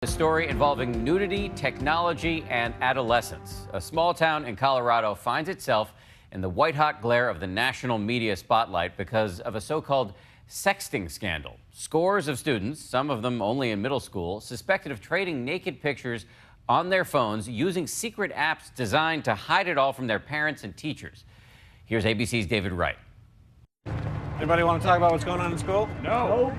A story involving nudity, technology, and adolescence. A small town in Colorado finds itself in the white-hot glare of the national media spotlight because of a so-called sexting scandal. Scores of students, some of them only in middle school, suspected of trading naked pictures on their phones using secret apps designed to hide it all from their parents and teachers. Here's ABC's David Wright. Anybody want to talk about what's going on in school? No.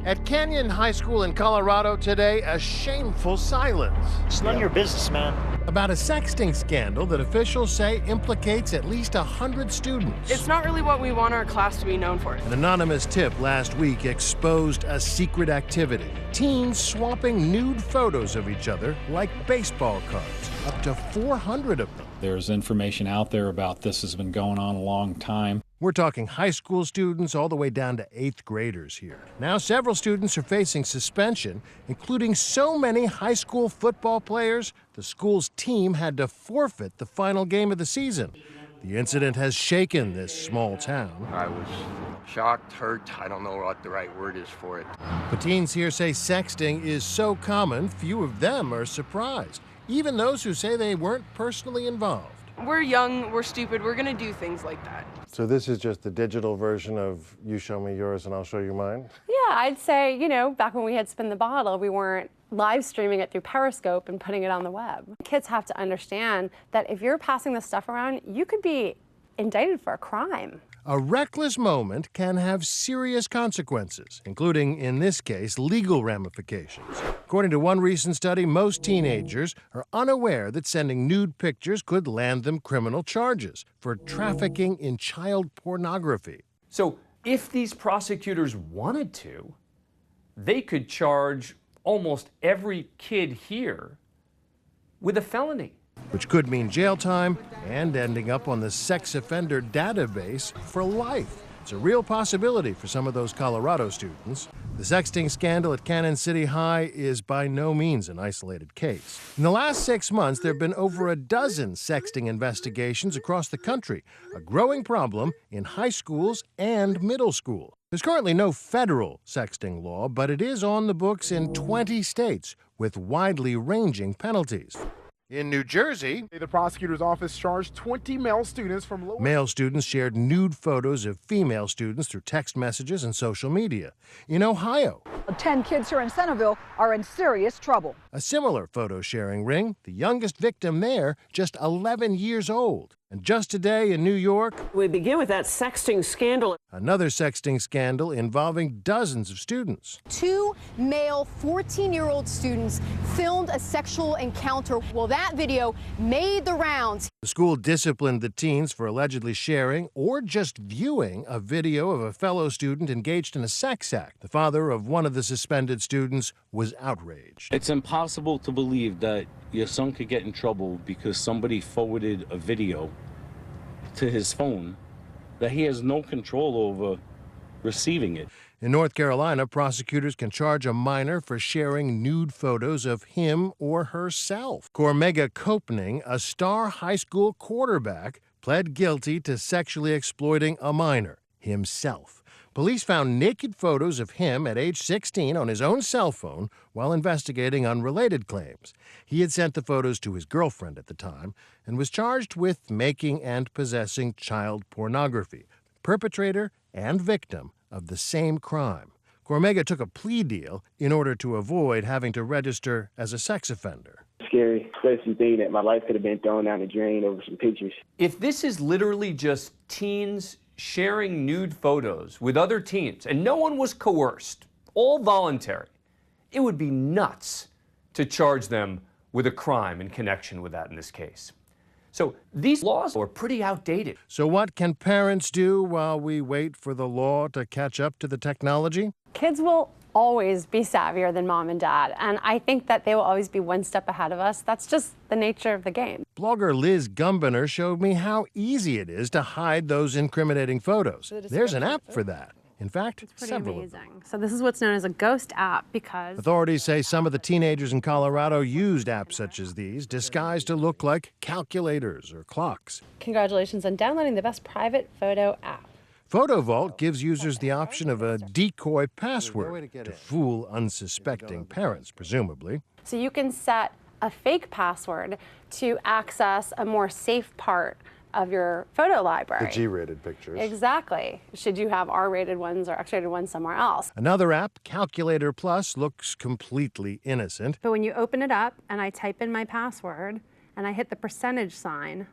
At Canyon High School in Colorado today, a shameful silence. It's none of your business, man. About a sexting scandal that officials say implicates at least 100 students. It's not really what we want our class to be known for. An anonymous tip last week exposed a secret activity. Teens swapping nude photos of each other like baseball cards, up to 400 of them. There's information out there about this has been going on a long time. We're talking high school students all the way down to 8th graders here. Now, several students are facing suspension, including so many high school football players, the school's team had to forfeit the final game of the season. The incident has shaken this small town. I was shocked, hurt. I don't know what the right word is for it. But teens here say sexting is so common, few of them are surprised, even those who say they weren't personally involved. We're young, we're stupid, we're gonna do things like that. So this is just the digital version of you show me yours and I'll show you mine? Yeah, I'd say, back when we had Spin the Bottle, we weren't live streaming it through Periscope and putting it on the web. Kids have to understand that if you're passing this stuff around, you could be indicted for a crime. A reckless moment can have serious consequences, including, in this case, legal ramifications. According to one recent study, most teenagers are unaware that sending nude pictures could land them criminal charges for trafficking in child pornography. So if these prosecutors wanted to, they could charge almost every kid here with a felony, which could mean jail time and ending up on the sex offender database for life. It's a real possibility for some of those Colorado students. The sexting scandal at Canyon City High is by no means an isolated case. In the last 6 months, there have been over a dozen sexting investigations across the country, a growing problem in high schools and middle school. There's currently no federal sexting law, but it is on the books in 20 states with widely ranging penalties. In New Jersey, the prosecutor's office charged 20 male students from lower... Male students shared nude photos of female students through text messages and social media. In Ohio, 10 kids here in Centerville are in serious trouble. A similar photo-sharing ring, the youngest victim there, just 11 years old. And just today in New York, we begin with that sexting scandal. Another sexting scandal involving dozens of students. 2 male 14-year-old students filmed a sexual encounter. Well, that video made the rounds. The school disciplined the teens for allegedly sharing or just viewing a video of a fellow student engaged in a sex act. The father of one of the suspended students was outraged. It's impossible to believe that your son could get in trouble because somebody forwarded a video to his phone that he has no control over receiving it. In North Carolina, prosecutors can charge a minor for sharing nude photos of him or herself. Cormega Copening, a star high school quarterback, pled guilty to sexually exploiting a minor, himself. Police found naked photos of him at age 16 on his own cell phone while investigating unrelated claims. He had sent the photos to his girlfriend at the time and was charged with making and possessing child pornography, perpetrator and victim of the same crime. Cormega took a plea deal in order to avoid having to register as a sex offender. Scary, especially thinking that my life could have been thrown down the drain over some pictures. If this is literally just teens sharing nude photos with other teens, and no one was coerced, all voluntary, it would be nuts to charge them with a crime in connection with that in this case. So these laws are pretty outdated. So what can parents do while we wait for the law to catch up to the technology? Kids will always be savvier than mom and dad, and I think that they will always be one step ahead of us. That's just the nature of the game. Blogger Liz Gumbiner showed me how easy it is to hide those incriminating photos. There's an app for that. In fact, it's pretty several amazing. of them. So this is what's known as a ghost app because authorities say some of the teenagers in Colorado used apps such as these disguised to look like calculators or clocks. Congratulations on downloading the best private photo app. Photo Vault gives users the option of a decoy password to fool unsuspecting parents, presumably. So you can set a fake password to access a more safe part of your photo library. The G-rated pictures. Exactly. Should you have R-rated ones or X-rated ones somewhere else. Another app, Calculator Plus, looks completely innocent. But when you open it up and I type in my password and I hit the percentage sign,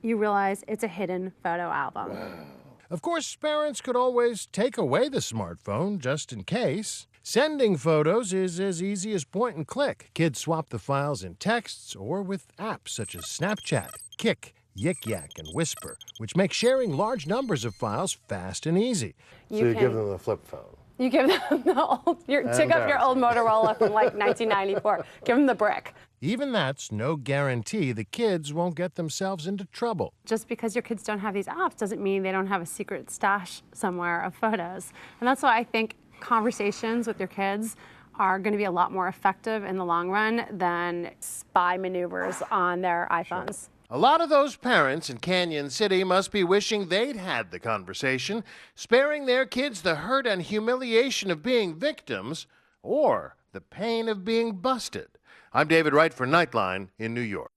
you realize it's a hidden photo album. Wow. Of course, parents could always take away the smartphone just in case. Sending photos is as easy as point and click. Kids swap the files in texts or with apps such as Snapchat, Kik, Yik Yak, and Whisper, which make sharing large numbers of files fast and easy. So you give them the flip phone. You give them the old, take up your old Motorola from like 1994. Give them the brick. Even that's no guarantee the kids won't get themselves into trouble. Just because your kids don't have these apps doesn't mean they don't have a secret stash somewhere of photos. And that's why I think conversations with your kids are going to be a lot more effective in the long run than spy maneuvers on their iPhones. Sure. A lot of those parents in Canyon City must be wishing they'd had the conversation, sparing their kids the hurt and humiliation of being victims or the pain of being busted. I'm David Wright for Nightline in New York.